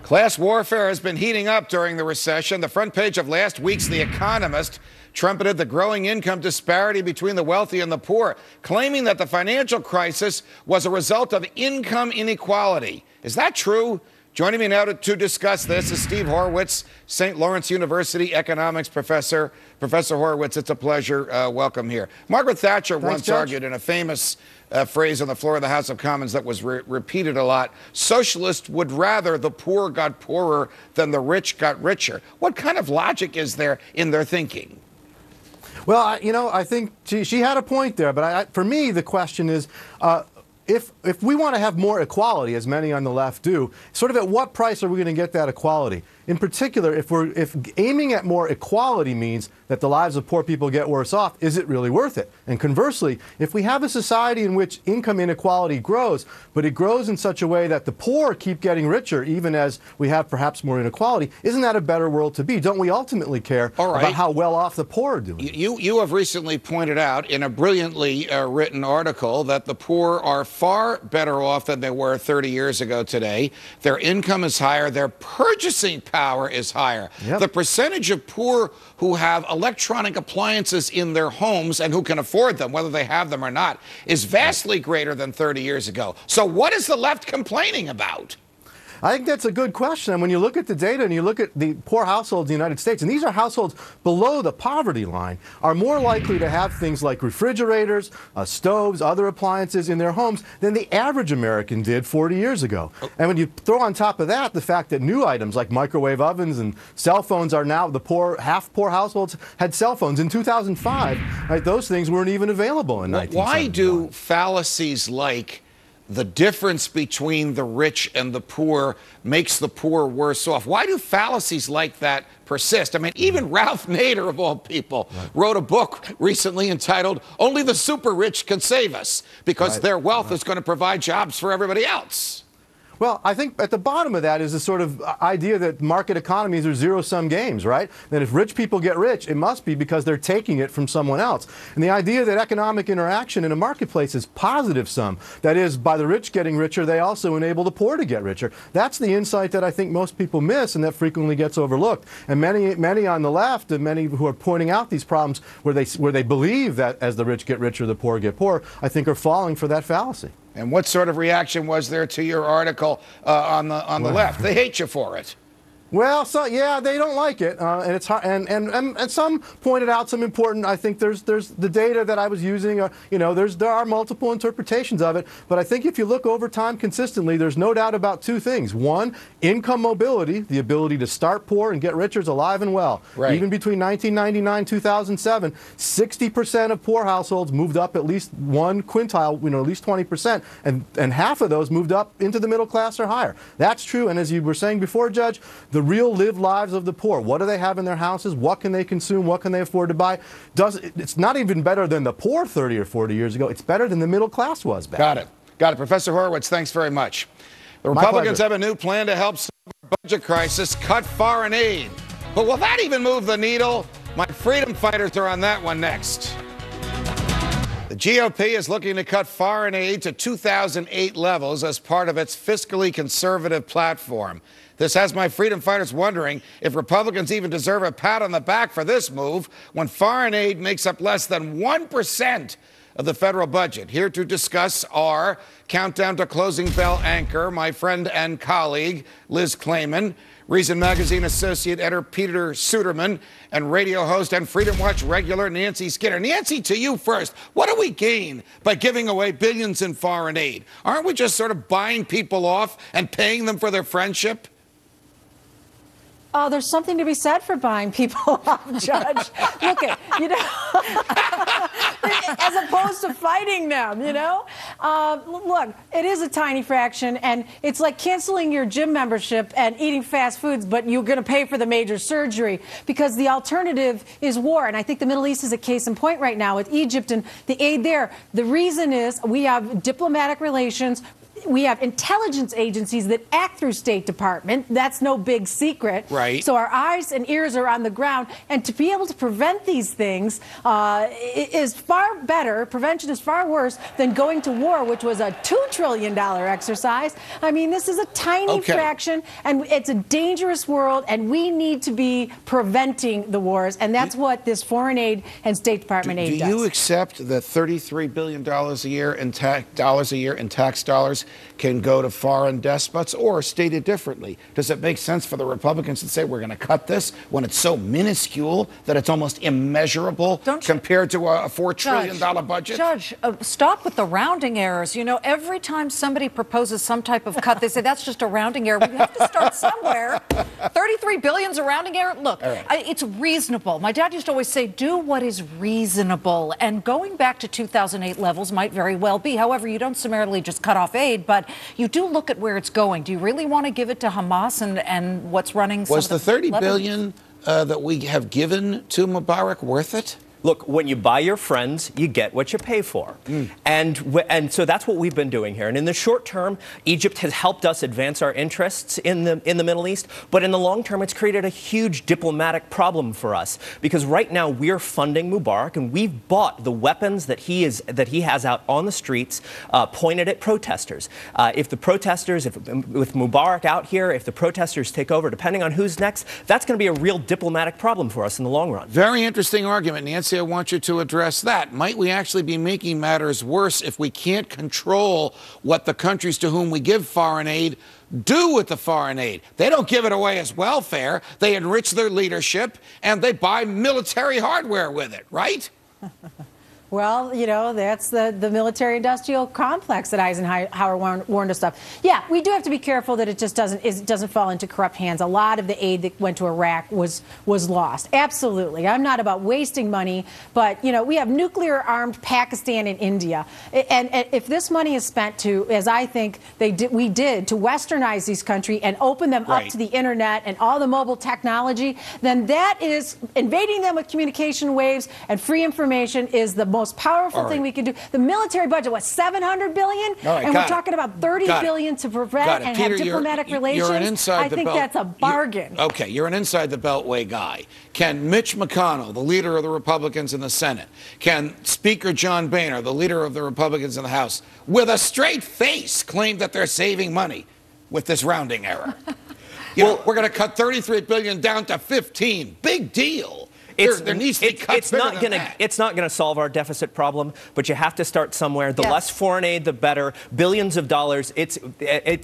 Class warfare has been heating up during the recession. The front page of last week's The Economist trumpeted the growing income disparity between the wealthy and the poor, claiming that the financial crisis was a result of income inequality. Is that true? Joining me now to discuss this is Steve Horwitz, St. Lawrence University economics professor. Professor Horwitz, it's a pleasure. Welcome here. Margaret Thatcher once argued in a famous phrase on the floor of the House of Commons that was repeated a lot: socialists would rather the poor got poorer than the rich got richer. What kind of logic is there in their thinking? Well, I think she had a point there, but for me, the question is, if we want to have more equality, as many on the left do, sort of at what price are we going to get that equality? In particular, if aiming at more equality means that the lives of poor people get worse off, is it really worth it? And conversely, if we have a society in which income inequality grows, but it grows in such a way that the poor keep getting richer, even as we have perhaps more inequality, isn't that a better world to be? Don't we ultimately care about how well off the poor are doing? You have recently pointed out in a brilliantly written article that the poor are far better off than they were 30 years ago today. Their income is higher. Their purchasing power is higher. Yep. The percentage of poor who have electronic appliances in their homes and who can afford them, whether they have them or not, is vastly greater than 30 years ago. So what is the left complaining about? I think that's a good question. And when you look at the data and you look at the poor households in the United States, and these are households below the poverty line, are more likely to have things like refrigerators, stoves, other appliances in their homes than the average American did 40 years ago. And when you throw on top of that the fact that new items like microwave ovens and cell phones are now, the half poor households had cell phones. In 2005, right, those things weren't even available in 1975. Why do fallacies like the difference between the rich and the poor makes the poor worse off? Why do fallacies like that persist? I mean, even Ralph Nader, of all people, wrote a book recently entitled "Only the Super Rich Can Save Us," because their wealth is going to provide jobs for everybody else. Well, I think at the bottom of that is a sort of idea that market economies are zero-sum games, right? That if rich people get rich, it must be because they're taking it from someone else. And the idea that economic interaction in a marketplace is positive-sum, that is, by the rich getting richer, they also enable the poor to get richer. That's the insight that I think most people miss and that frequently gets overlooked. And many on the left, and many who are pointing out these problems where they believe that as the rich get richer, the poor get poorer, I think are falling for that fallacy. And what sort of reaction was there to your article on the left? They hate you for it. Well, so yeah, they don't like it, and it's hard. And some pointed out some important. I think there's the data that I was using. There are multiple interpretations of it. But I think if you look over time consistently, there's no doubt about two things. One, income mobility, the ability to start poor and get richer, is alive and well. Right. Even between 1999 and 2007, 60% of poor households moved up at least one quintile, at least 20%, and half of those moved up into the middle class or higher. That's true. And as you were saying before, Judge, the real lived lives of the poor. What do they have in their houses? What can they consume? What can they afford to buy? It's not even better than the poor 30 or 40 years ago. It's better than the middle class was back then. Got it. Professor Horwitz, thanks very much. The Republicans have a new plan to help solve our budget crisis: cut foreign aid. But will that even move the needle? My freedom fighters are on that one next. The GOP is looking to cut foreign aid to 2008 levels as part of its fiscally conservative platform. This has my freedom fighters wondering if Republicans even deserve a pat on the back for this move when foreign aid makes up less than 1% of the federal budget. Here to discuss our Countdown to Closing Bell anchor, my friend and colleague, Liz Clayman, Reason Magazine associate editor Peter Suderman, and radio host and Freedom Watch regular Nancy Skinner. Nancy, to you first. What do we gain by giving away billions in foreign aid? Aren't we just sort of buying people off and paying them for their friendship? Oh, there's something to be said for buying people off, Judge. Look at, as opposed to fighting them, Look, it is a tiny fraction, and it's like canceling your gym membership and eating fast foods, but you're going to pay for the major surgery because the alternative is war. And I think the Middle East is a case in point right now with Egypt and the aid there. The reason is we have diplomatic relations we have intelligence agencies that act through State Department. That's no big secret. Right. So our eyes and ears are on the ground. And to be able to prevent these things is far better. Prevention is far worse than going to war, which was a $2 trillion exercise. I mean, this is a tiny fraction, and it's a dangerous world, and we need to be preventing the wars. And that's what this foreign aid and State Department aid does. Do you accept that $33 billion a year in tax dollars can go to foreign despots? Or, stated differently, does it make sense for the Republicans to say we're going to cut this when it's so minuscule that it's almost immeasurable compared to a $4 trillion budget? Judge, stop with the rounding errors. You know, every time somebody proposes some type of cut, they say that's just a rounding error. We have to start somewhere. 33 billion's a rounding error. Look, it's reasonable. My dad used to always say, do what is reasonable. And going back to 2008 levels might very well be. However, you don't summarily just cut off aid, but you do look at where it's going. Do you really want to give it to Hamas and what's running? Was the $30 billion that we have given to Mubarak worth it? Look, when you buy your friends, you get what you pay for. And so that's what we've been doing here. And in the short term, Egypt has helped us advance our interests in the Middle East. But in the long term, it's created a huge diplomatic problem for us. Because right now, we're funding Mubarak, and we've bought the weapons that he has out on the streets pointed at protesters. With Mubarak out here, if the protesters take over, depending on who's next, that's going to be a real diplomatic problem for us in the long run. Very interesting argument, Nancy. I want you to address that. Might we actually be making matters worse if we can't control what the countries to whom we give foreign aid do with the foreign aid? They don't give it away as welfare. They enrich their leadership, and they buy military hardware with it, right? Well, you know, that's the military-industrial complex that Eisenhower warned us of. Yeah, we do have to be careful that it just doesn't fall into corrupt hands. A lot of the aid that went to Iraq was lost. Absolutely. I'm not about wasting money, but, you know, we have nuclear-armed Pakistan and India. And if this money is spent to, as I think we did, to westernize these countries and open them up to the internet and all the mobile technology, then that is invading them with communication waves, and free information is the most powerful thing we can do. The military budget was $700 billion, and we're talking about $30 billion to prevent and have diplomatic relations. I think that's a bargain. Okay, you're an inside the Beltway guy. Can Mitch McConnell, the leader of the Republicans in the Senate, can Speaker John Boehner, the leader of the Republicans in the House, with a straight face claim that they're saving money with this rounding error? Well, we're going to cut $33 billion down to 15. Big deal. There needs to be cuts bigger than that. It's not going to solve our deficit problem, but you have to start somewhere. The less foreign aid, the better. Billions of dollars. It's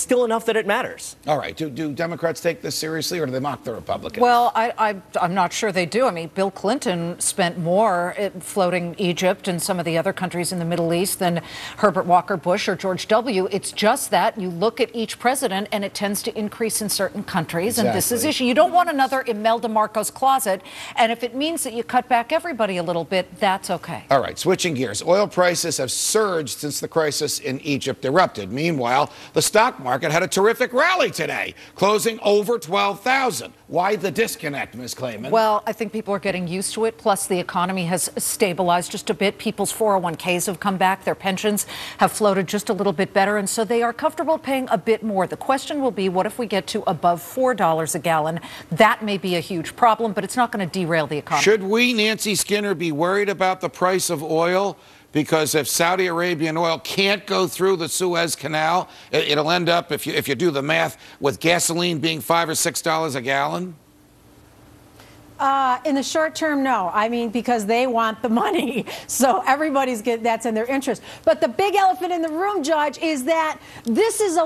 still enough that it matters. All right. Do Democrats take this seriously, or do they mock the Republicans? Well, I'm not sure they do. I mean, Bill Clinton spent more floating Egypt and some of the other countries in the Middle East than Herbert Walker Bush or George W. It's just that you look at each president, and it tends to increase in certain countries. And this is issue. You don't want another Imelda Marcos closet. And if it means that you cut back everybody a little bit, that's okay. All right, switching gears. Oil prices have surged since the crisis in Egypt erupted. Meanwhile, the stock market had a terrific rally today, closing over 12,000. Why the disconnect, Ms. Clayman? Well, I think people are getting used to it. Plus, the economy has stabilized just a bit. People's 401ks have come back. Their pensions have floated just a little bit better. And so they are comfortable paying a bit more. The question will be, what if we get to above $4 a gallon? That may be a huge problem, but it's not going to derail the economy. Should we, Nancy Skinner, be worried about the price of oil? Because if Saudi Arabian oil can't go through the Suez Canal, it'll end up, if you do the math, with gasoline being $5 or $6 a gallon? In the short term, no. I mean, because they want the money. So that's in their interest. But the big elephant in the room, Judge, is that this is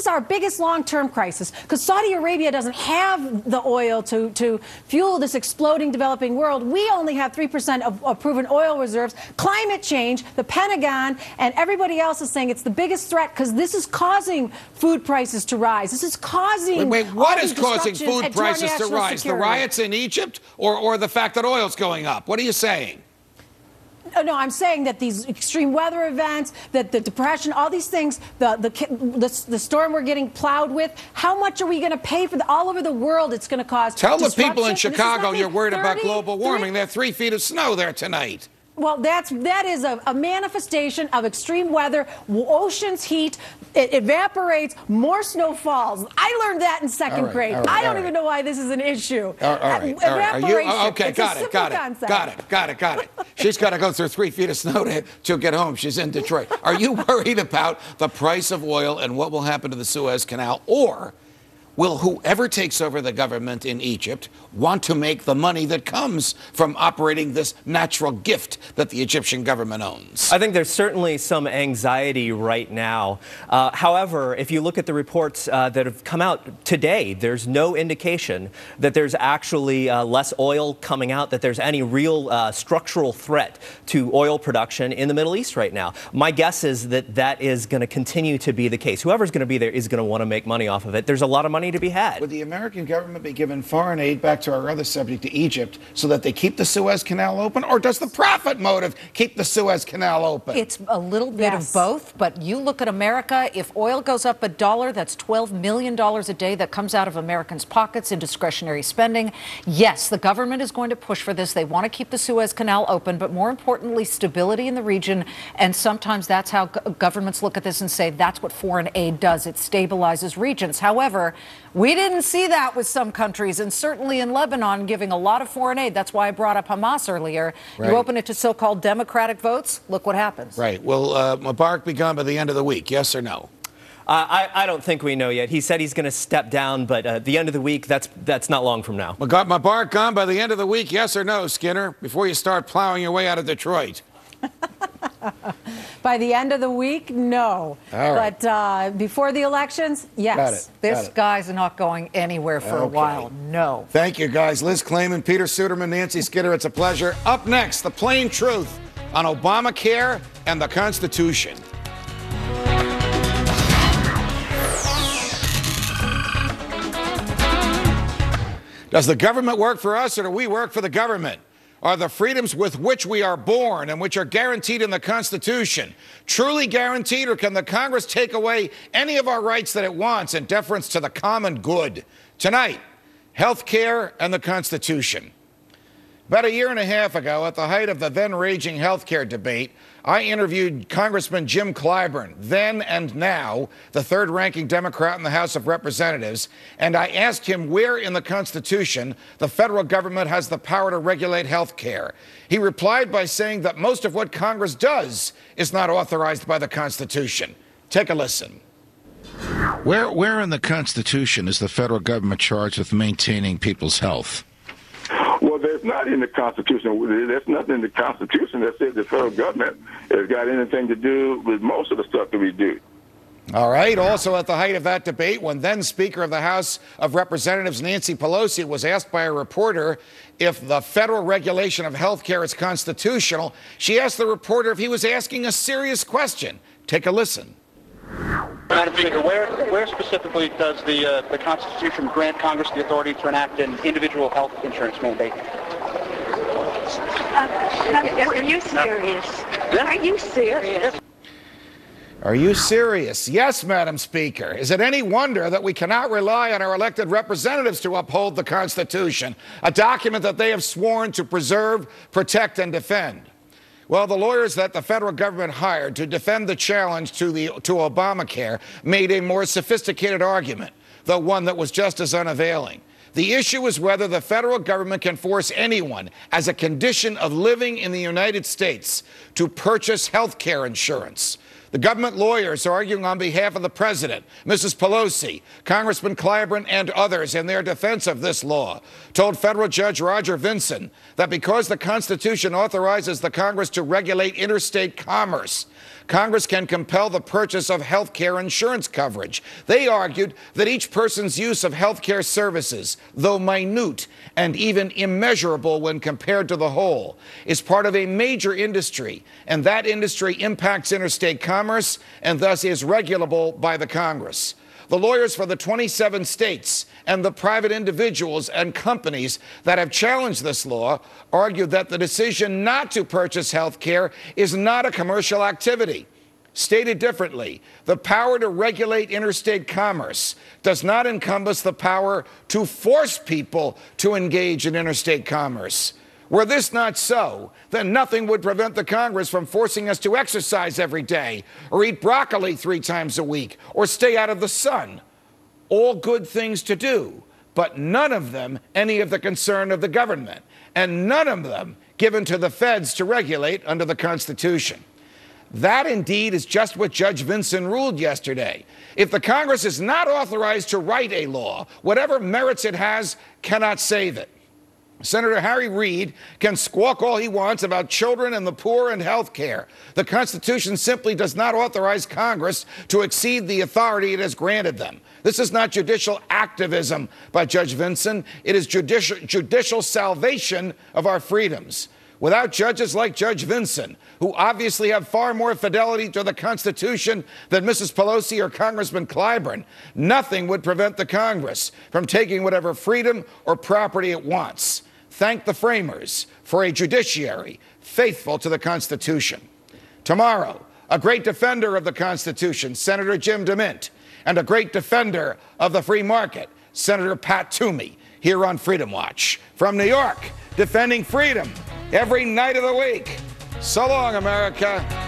our biggest long-term crisis, because Saudi Arabia doesn't have the oil to fuel this exploding developing world. We only have 3% of proven oil reserves. Climate change, the Pentagon, and everybody else is saying it's the biggest threat, because this is causing food prices to rise. This is causing what is causing food prices to rise? The riots in Egypt, or the fact that oil's going up? What are you saying? No, I'm saying that these extreme weather events, that the depression, all these things, the storm we're getting plowed with, how much are we going to pay for all over the world? It's going to cause Tell the people in Chicago you're worried about global warming. There are 3 feet of snow there tonight. Well, that is a manifestation of extreme weather. Oceans heat, it evaporates, more snow falls. I learned that in second grade. I don't even know why this is an issue. Evaporation. Okay, got it. She's got to go through 3 feet of snow to get home. She's in Detroit. Are you worried about the price of oil and what will happen to the Suez Canal? Or will whoever takes over the government in Egypt want to make the money that comes from operating this natural gift that the Egyptian government owns? I think there's certainly some anxiety right now. However, if you look at the reports that have come out today, there's no indication that there's actually less oil coming out, that there's any real structural threat to oil production in the Middle East right now. My guess is that that is going to continue to be the case. Whoever's going to be there is going to want to make money off of it. There's a lot of money to be had. Would the American government be given foreign aid, back to our other subject, to Egypt, so that they keep the Suez Canal open? Or does the profit motive keep the Suez Canal open? It's a little bit of both, but you look at America, if oil goes up $1, that's $12 million a day that comes out of Americans' pockets in discretionary spending. Yes, the government is going to push for this. They want to keep the Suez Canal open, but more importantly, stability in the region. And sometimes that's how governments look at this and say that's what foreign aid does. It stabilizes regions. However, we didn't see that with some countries, and certainly in Lebanon, giving a lot of foreign aid. That's why I brought up Hamas earlier. Right. You open it to so-called democratic votes, look what happens. Right. Will Mubarak be gone by the end of the week, yes or no? I don't think we know yet. He said he's going to step down, but at the end of the week, that's not long from now. Mubarak gone by the end of the week, yes or no, Skinner, before you start plowing your way out of Detroit? By the end of the week, no. All right. But before the elections, yes. This guy's not going anywhere for a while. No. Thank you, guys. Liz Klayman, Peter Suderman, Nancy Skinner. It's a pleasure. Up next, the plain truth on Obamacare and the Constitution. Does the government work for us, or do we work for the government? Are the freedoms with which we are born and which are guaranteed in the Constitution truly guaranteed, or can the Congress take away any of our rights that it wants in deference to the common good? Tonight, health care and the Constitution. About a year and a half ago, at the height of the then-raging health care debate, I interviewed Congressman Jim Clyburn, then and now the third-ranking Democrat in the House of Representatives, and I asked him where in the Constitution the federal government has the power to regulate health care. He replied by saying that most of what Congress does is not authorized by the Constitution. Take a listen. Where in the Constitution is the federal government charged with maintaining people's health? Well, there's not in the Constitution. There's nothing in the Constitution that says the federal government has got anything to do with most of the stuff that we do. All right. Also at the height of that debate, when then Speaker of the House of Representatives Nancy Pelosi was asked by a reporter if the federal regulation of health care is constitutional, she asked the reporter if he was asking a serious question. Take a listen. Madam Speaker, where specifically does the Constitution grant Congress the authority to enact an individual health insurance mandate? Are you serious? Are you serious? Are you serious? Yes, Madam Speaker. Is it any wonder that we cannot rely on our elected representatives to uphold the Constitution, a document that they have sworn to preserve, protect, and defend? Well, the lawyers that the federal government hired to defend the challenge to Obamacare made a more sophisticated argument, though one that was just as unavailing. The issue is whether the federal government can force anyone, as a condition of living in the United States, to purchase health care insurance. The government lawyers arguing on behalf of the president, Mrs. Pelosi, Congressman Clyburn, and others in their defense of this law told federal judge Roger Vinson that because the Constitution authorizes the Congress to regulate interstate commerce, Congress can compel the purchase of health care insurance coverage. They argued that each person's use of health care services, though minute and even immeasurable when compared to the whole, is part of a major industry, and that industry impacts interstate commerce and thus is regulable by the Congress. The lawyers for the 27 states and the private individuals and companies that have challenged this law argued that the decision not to purchase health care is not a commercial activity. Stated differently, the power to regulate interstate commerce does not encompass the power to force people to engage in interstate commerce. Were this not so, then nothing would prevent the Congress from forcing us to exercise every day, or eat broccoli 3 times a week, or stay out of the sun. All good things to do, but none of them any of the concern of the government, and none of them given to the feds to regulate under the Constitution. That indeed is just what Judge Vinson ruled yesterday. If the Congress is not authorized to write a law, whatever merits it has cannot save it. Senator Harry Reid can squawk all he wants about children and the poor and health care. The Constitution simply does not authorize Congress to exceed the authority it has granted them. This is not judicial activism by Judge Vinson. It is judicial salvation of our freedoms. Without judges like Judge Vinson, who obviously have far more fidelity to the Constitution than Mrs. Pelosi or Congressman Clyburn, nothing would prevent the Congress from taking whatever freedom or property it wants. Thank the framers for a judiciary faithful to the Constitution. Tomorrow, a great defender of the Constitution, Senator Jim DeMint, and a great defender of the free market, Senator Pat Toomey, here on Freedom Watch. From New York, defending freedom every night of the week. So long, America.